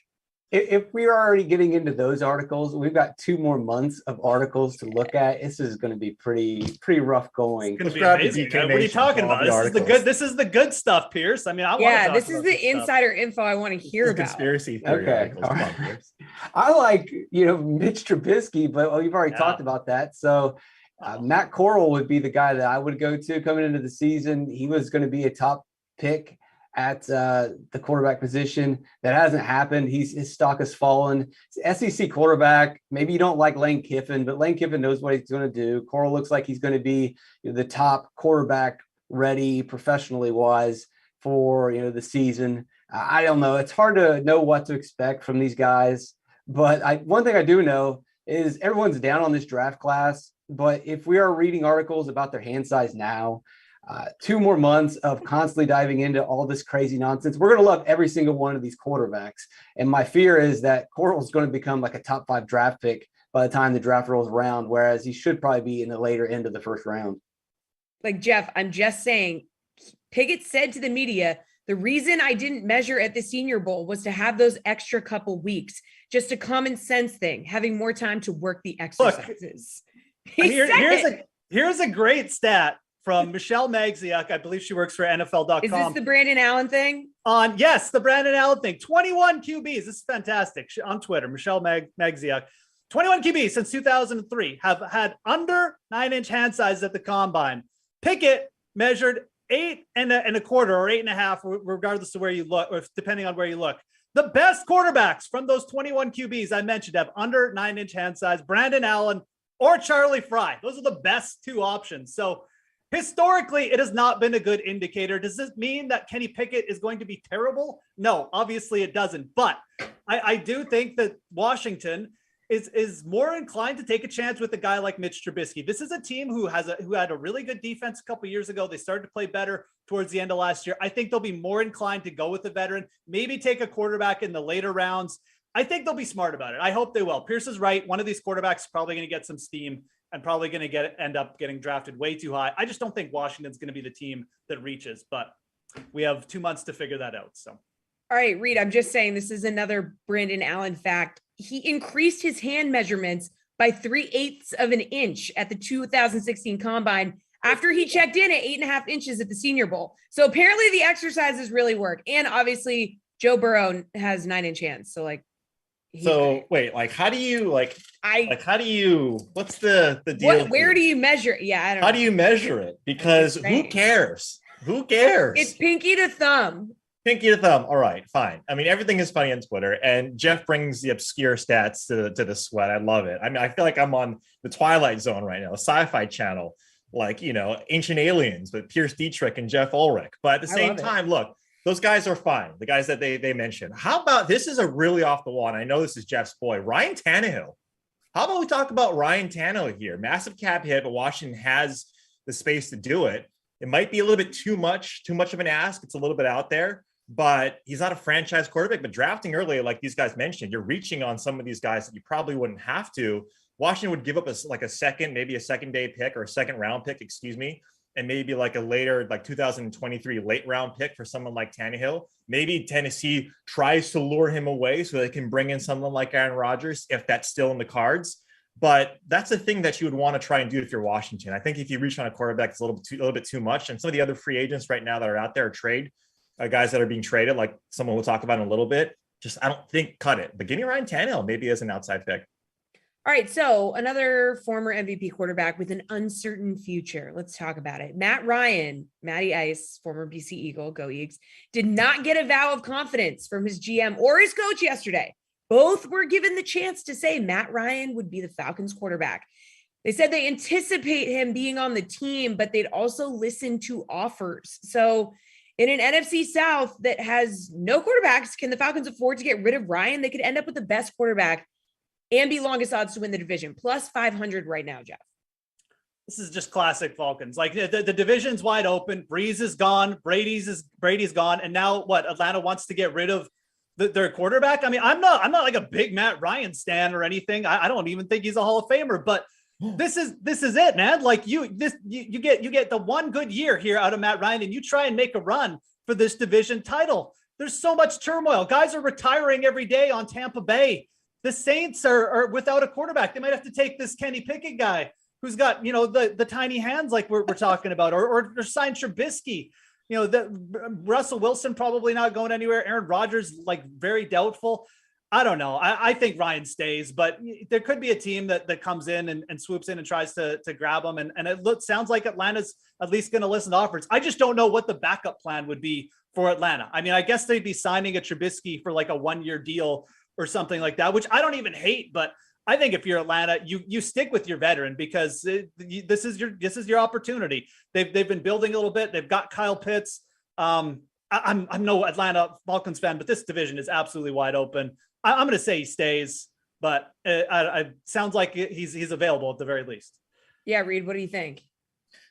If we are already getting into those articles, we've got 2 more months of articles to look at. This is going to be pretty rough going. It's going to be amazing. What are you talking about? This is the good stuff, Pierce. I mean, this is the insider info I want to hear about. Conspiracy theory articles. Come on, Pierce. I like, Mitch Trubisky, but you've already talked about that. So Matt Corral would be the guy that I would go to coming into the season. He was going to be a top pick at the quarterback position. That hasn't happened. His stock has fallen. SEC quarterback. Maybe you don't like Lane Kiffin, but Lane Kiffin knows what he's going to do. Corral looks like he's going to be the top quarterback ready professionally wise for the season. I don't know. It's hard to know what to expect from these guys. But one thing I do know is everyone's down on this draft class. But if we are reading articles about their hand size now, 2 more months of constantly diving into all this crazy nonsense, we're going to love every single one of these quarterbacks. And my fear is that Cordell is going to become like a top 5 draft pick by the time the draft rolls around, whereas he should probably be in the later end of the first round. Like, Jeff, I'm just saying, Pickett said to the media, the reason I didn't measure at the Senior Bowl was to have those extra couple weeks, just a common sense thing, having more time to work the exercises. Here's a great stat from Michelle Magziak. I believe she works for NFL.com. Is this the Brandon Allen thing? Yes, the Brandon Allen thing. 21 QBs. This is fantastic. On Twitter, Michelle Magziak. 21 QBs since 2003 have had under 9-inch hand size at the combine. Pickett measured 8 and a quarter or 8.5, regardless of where you look, or depending on where you look. The best quarterbacks from those 21 QBs I mentioned have under 9-inch hand size, Brandon Allen or Charlie Fry. Those are the best 2 options. So historically, it has not been a good indicator. Does this mean that Kenny Pickett is going to be terrible? No, obviously it doesn't. But I do think that Washington is more inclined to take a chance with a guy like Mitch Trubisky. This is a team who had a really good defense a couple of years ago. They started to play better towards the end of last year. I think they'll be more inclined to go with a veteran, maybe take a quarterback in the later rounds. I think they'll be smart about it. I hope they will. Pierce is right. One of these quarterbacks is probably going to get some steam and probably going to end up getting drafted way too high. I just don't think Washington's going to be the team that reaches, but we have 2 months to figure that out. So. All right, Reed, I'm just saying this is another Brandon Allen fact. He increased his hand measurements by 3/8 of an inch at the 2016 combine after he checked in at 8.5 inches at the Senior Bowl. So apparently the exercises really work. And obviously Joe Burrow has 9-inch hands. So wait, how do you what's the deal? Where do you measure? Yeah, I don't know. How do you measure it? Because who cares? Who cares? It's pinky to thumb. Pinky to thumb. All right, fine. I mean, everything is funny on Twitter, and Jeff brings the obscure stats to the sweat. I love it. I mean, I feel like I'm on the Twilight Zone right now, a sci-fi channel, Ancient Aliens with Pierce Dietrich and Jeff Ulrich. But at the same time, look, those guys are fine. The guys that they mentioned. How about, this is a really off the wall, and I know this is Jeff's boy, Ryan Tannehill. How about we talk about Ryan Tannehill here? Massive cap hit, but Washington has the space to do it. It might be a little bit too much of an ask. It's a little bit out there. But he's not a franchise quarterback, but drafting early, like these guys mentioned, you're reaching on some of these guys that you probably wouldn't have to. Washington would give up a second, maybe a second day pick or a second round pick, and maybe like a later, 2023 late round pick for someone like Tannehill. Maybe Tennessee tries to lure him away so they can bring in someone like Aaron Rodgers, if that's still in the cards. But that's the thing that you would want to try and do if you're Washington. I think if you reach on a quarterback, it's a little bit too much. And some of the other free agents right now that are out there are guys that are being traded, like someone we'll talk about in a little bit. I don't think cut it. But give me Ryan Tannehill maybe as an outside pick. All right, so another former MVP quarterback with an uncertain future. Let's talk about it. Matt Ryan, Matty Ice, former BC Eagle, go Eagles, did not get a vow of confidence from his GM or his coach yesterday. Both were given the chance to say Matt Ryan would be the Falcons quarterback. They said they anticipate him being on the team, but they'd also listen to offers. So in an NFC South that has no quarterbacks, can the Falcons afford to get rid of Ryan? They could end up with the best quarterback and be longest odds to win the division, plus 500 right now, Jeff. This is just classic Falcons. The division's wide open. Breeze is gone. Brady's gone. And now what? Atlanta wants to get rid of their quarterback. I mean, I'm not like a big Matt Ryan stan or anything. I don't even think he's a Hall of Famer, but this is it, man. You get the one good year here out of Matt Ryan, and you try and make a run for this division title. There's so much turmoil. Guys are retiring every day on Tampa Bay. The Saints are without a quarterback. They might have to take this Kenny Pickett guy who's got, the tiny hands like we're talking about, or sign Trubisky. Russell Wilson probably not going anywhere. Aaron Rodgers, very doubtful. I don't know. I think Ryan stays, but there could be a team that comes in and swoops in and tries to grab him. And it sounds like Atlanta's at least going to listen to offers. I just don't know what the backup plan would be for Atlanta. I mean, I guess they'd be signing a Trubisky for a 1-year deal or something like that, which I don't even hate. But I think if you're Atlanta, you stick with your veteran because this is your opportunity. They've been building a little bit. They've got Kyle Pitts. I'm no Atlanta Falcons fan, but this division is absolutely wide open. I'm going to say he stays, but it sounds like he's available at the very least. Yeah, Reed, what do you think?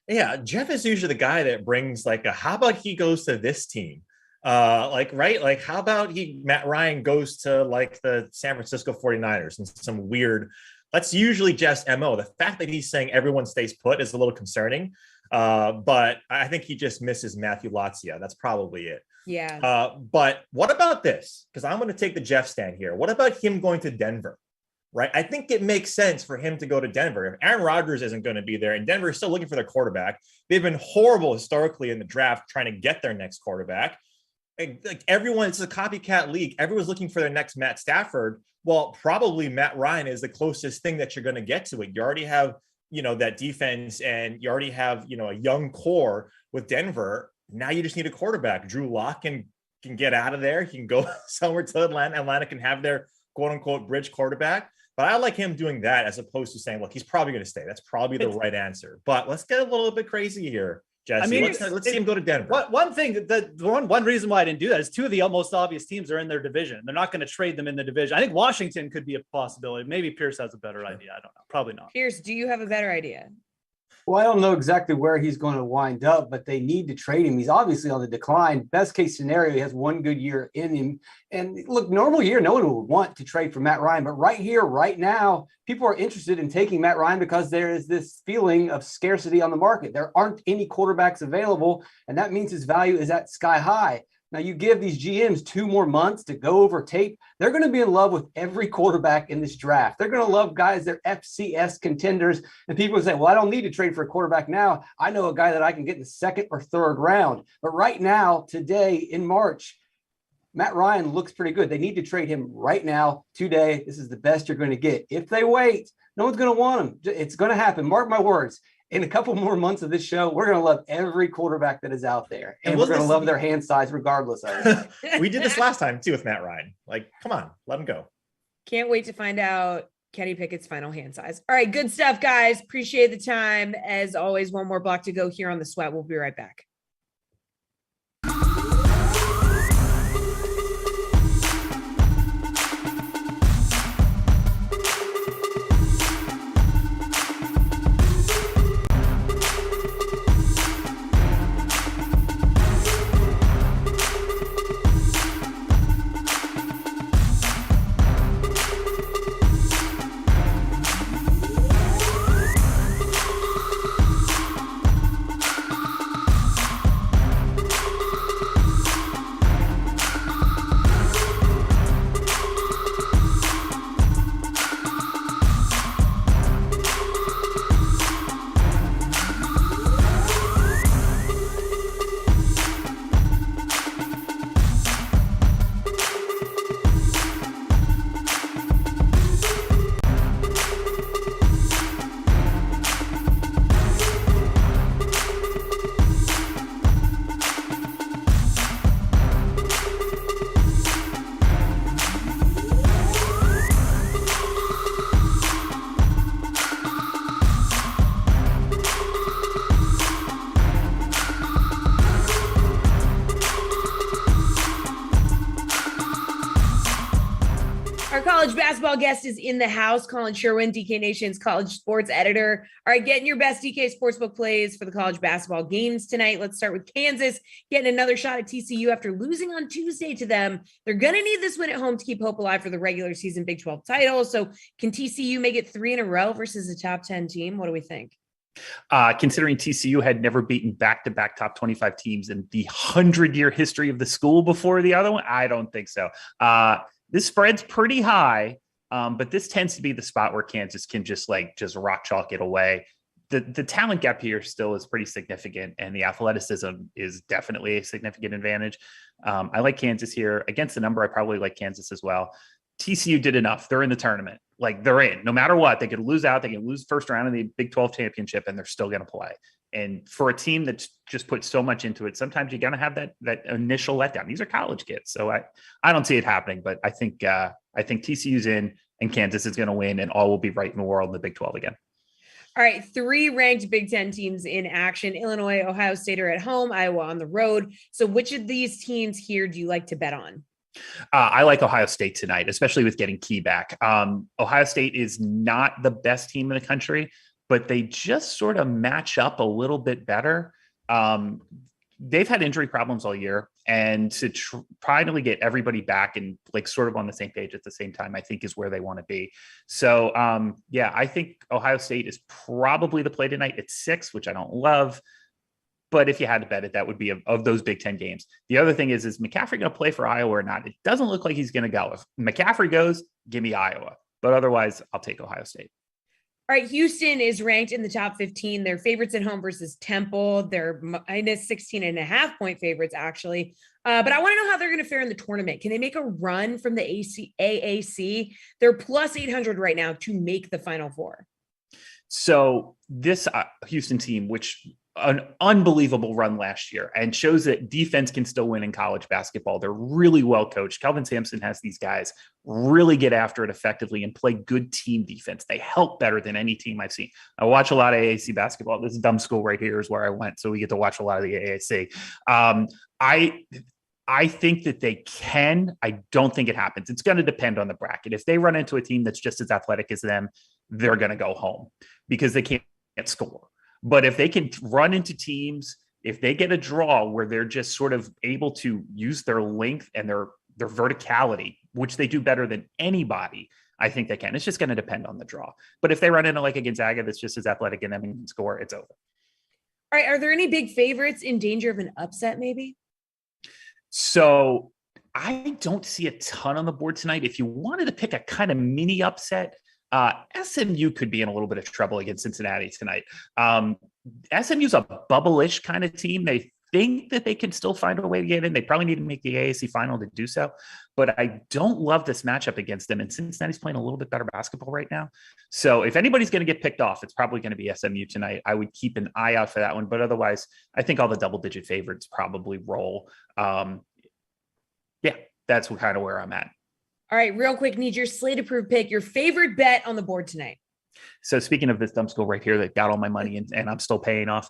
Yeah, Jeff is usually the guy that brings like how about he goes to this team? Like how about Matt Ryan goes to like the San Francisco 49ers and some weird, that's usually Jeff's MO. The fact that he's saying everyone stays put is a little concerning. But I think he just misses Matthew Lazia. That's probably it. Yeah. But what about this? Because I'm going to take the Jeff stand here. What about him going to Denver? Right. I think it makes sense for him to go to Denver. If Aaron Rodgers isn't going to be there and Denver is still looking for their quarterback, they've been horrible historically in the draft trying to get their next quarterback. Like everyone, it's a copycat league. Everyone's looking for their next Matt Stafford. Well, probably Matt Ryan is the closest thing that you're going to get to it. You already have, that defense, and you already have, a young core with Denver. Now you just need a quarterback. Drew Lock can get out of there. He can go somewhere to Atlanta. Atlanta can have their quote unquote bridge quarterback. But I like him doing that as opposed to saying, look, he's probably going to stay. That's probably the right answer. But let's get a little bit crazy here, Jesse. I mean, let's see him go to Denver. One thing one reason why I didn't do that is two of the most obvious teams are in their division. They're not going to trade them in the division. I think Washington could be a possibility. Maybe Pierce has a better idea. I don't know. Probably not. Pierce, do you have a better idea? Well, I don't know exactly where he's going to wind up, but they need to trade him. He's obviously on the decline. Best case scenario, he has one good year in him. And look, normal year, no one would want to trade for Matt Ryan. But right here, right now, people are interested in taking Matt Ryan because there is this feeling of scarcity on the market. There aren't any quarterbacks available, and that means his value is at sky high. Now, you give these GMs 2 more months to go over tape, they're going to be in love with every quarterback in this draft. They're going to love guys, they're FCS contenders. And people say, well, I don't need to trade for a quarterback now. I know a guy that I can get in the 2nd or 3rd round. But right now, today in March, Matt Ryan looks pretty good. They need to trade him right now, today. This is the best you're going to get. If they wait, no one's going to want him. It's going to happen. Mark my words. In a couple more months of this show, we're going to love every quarterback that is out there. And we're going to love their hand size regardless of it. We did this last time, too, with Matt Ryan. Like, come on, let him go. Can't wait to find out Kenny Pickett's final hand size. All right, good stuff, guys. Appreciate the time. As always, one more block to go here on The Sweat. We'll be right back. College basketball guest is in the house, Colin Sherwin, DK Nation's college sports editor. All right, getting your best DK Sportsbook plays for the college basketball games tonight. Let's start with Kansas, getting another shot at TCU after losing on Tuesday to them. They're going to need this win at home to keep hope alive for the regular season Big 12 title. So can TCU make it 3 in a row versus a top 10 team? What do we think? Considering TCU had never beaten back-to-back top 25 teams in the 100-year history of the school before the other one, I don't think so. This spread's pretty high, but this tends to be the spot where Kansas can just rock chalk it away. The talent gap here still is pretty significant, and the athleticism is definitely a significant advantage. I like Kansas here. Against the number, I probably like Kansas as well. TCU did enough. They're in the tournament. They're in. No matter what, they could lose out. They can lose first round of the Big 12 championship, and they're still going to play. And for a team that's just put so much into it, sometimes you're going to have that initial letdown. These are college kids. So I don't see it happening, but I think TCU's in and Kansas is going to win, and all will be right in the world in the Big 12 again. All right, 3 ranked Big Ten teams in action. Illinois, Ohio State are at home, Iowa on the road. So which of these teams here do you like to bet on? I like Ohio State tonight, especially with getting Key back. Ohio State is not the best team in the country, but they just sort of match up a little bit better. They've had injury problems all year, and to finally get everybody back and like sort of on the same page at the same time, I think is where they want to be. So I think Ohio State is probably the play tonight at 6, which I don't love. But if you had to bet it, that would be of those Big Ten games. The other thing is McCaffrey going to play for Iowa or not? It doesn't look like he's going to go. If McCaffrey goes, give me Iowa. But otherwise, I'll take Ohio State. All right, Houston is ranked in the top 15. They're favorites at home versus Temple. They're minus 16.5 point favorites, actually. But I want to know how they're going to fare in the tournament. Can they make a run from the AAC? They're plus 800 right now to make the Final Four. So this Houston team, which an unbelievable run last year and shows that defense can still win in college basketball. They're really well coached. Kelvin Sampson has these guys really get after it effectively and play good team defense. They help better than any team I've seen. I watch a lot of AAC basketball. This dumb school right here is where I went. So we get to watch a lot of the AAC. I think that they can. I don't think it happens. It's going to depend on the bracket. If they run into a team that's just as athletic as them, they're going to go home because they can't score. But if they can run into teams, if they get a draw where they're just sort of able to use their length and their verticality, which they do better than anybody, I think they can. It's just going to depend on the draw. But if they run into like a Gonzaga that's just as athletic and them can score, it's over. All right. Are there any big favorites in danger of an upset maybe? So I don't see a ton on the board tonight. If you wanted to pick a kind of mini upset, SMU could be in a little bit of trouble against Cincinnati tonight. SMU's a bubble-ish kind of team. They think that they can still find a way to get in. They probably need to make the AAC final to do so. But I don't love this matchup against them. And Cincinnati's playing a little bit better basketball right now. So if anybody's going to get picked off, it's probably going to be SMU tonight. I would keep an eye out for that one. But otherwise, I think all the double-digit favorites probably roll. That's kind of where I'm at. All right, real quick, need your slate approved pick, your favorite bet on the board tonight. So speaking of this dumb school right here that got all my money and I'm still paying off,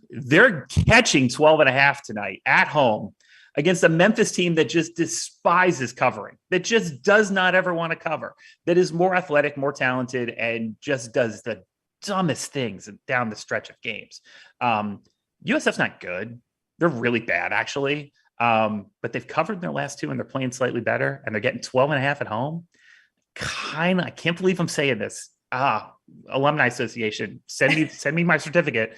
they're catching 12.5 tonight at home against a Memphis team that just despises covering, that just does not ever want to cover, that is more athletic, more talented, and just does the dumbest things down the stretch of games. USF's not good. They're really bad, actually. But they've covered their last 2 and they're playing slightly better and they're getting 12.5 at home. I can't believe I'm saying this. Alumni Association, send me my certificate.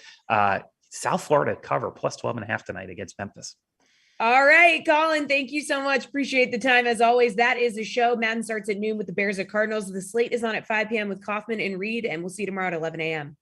South Florida cover plus 12.5 tonight against Memphis. All right, Colin, thank you so much. Appreciate the time. As always, that is the show. Madden starts at noon with the Bears at Cardinals. The slate is on at 5 p.m. with Kaufman and Reed, and we'll see you tomorrow at 11 a.m.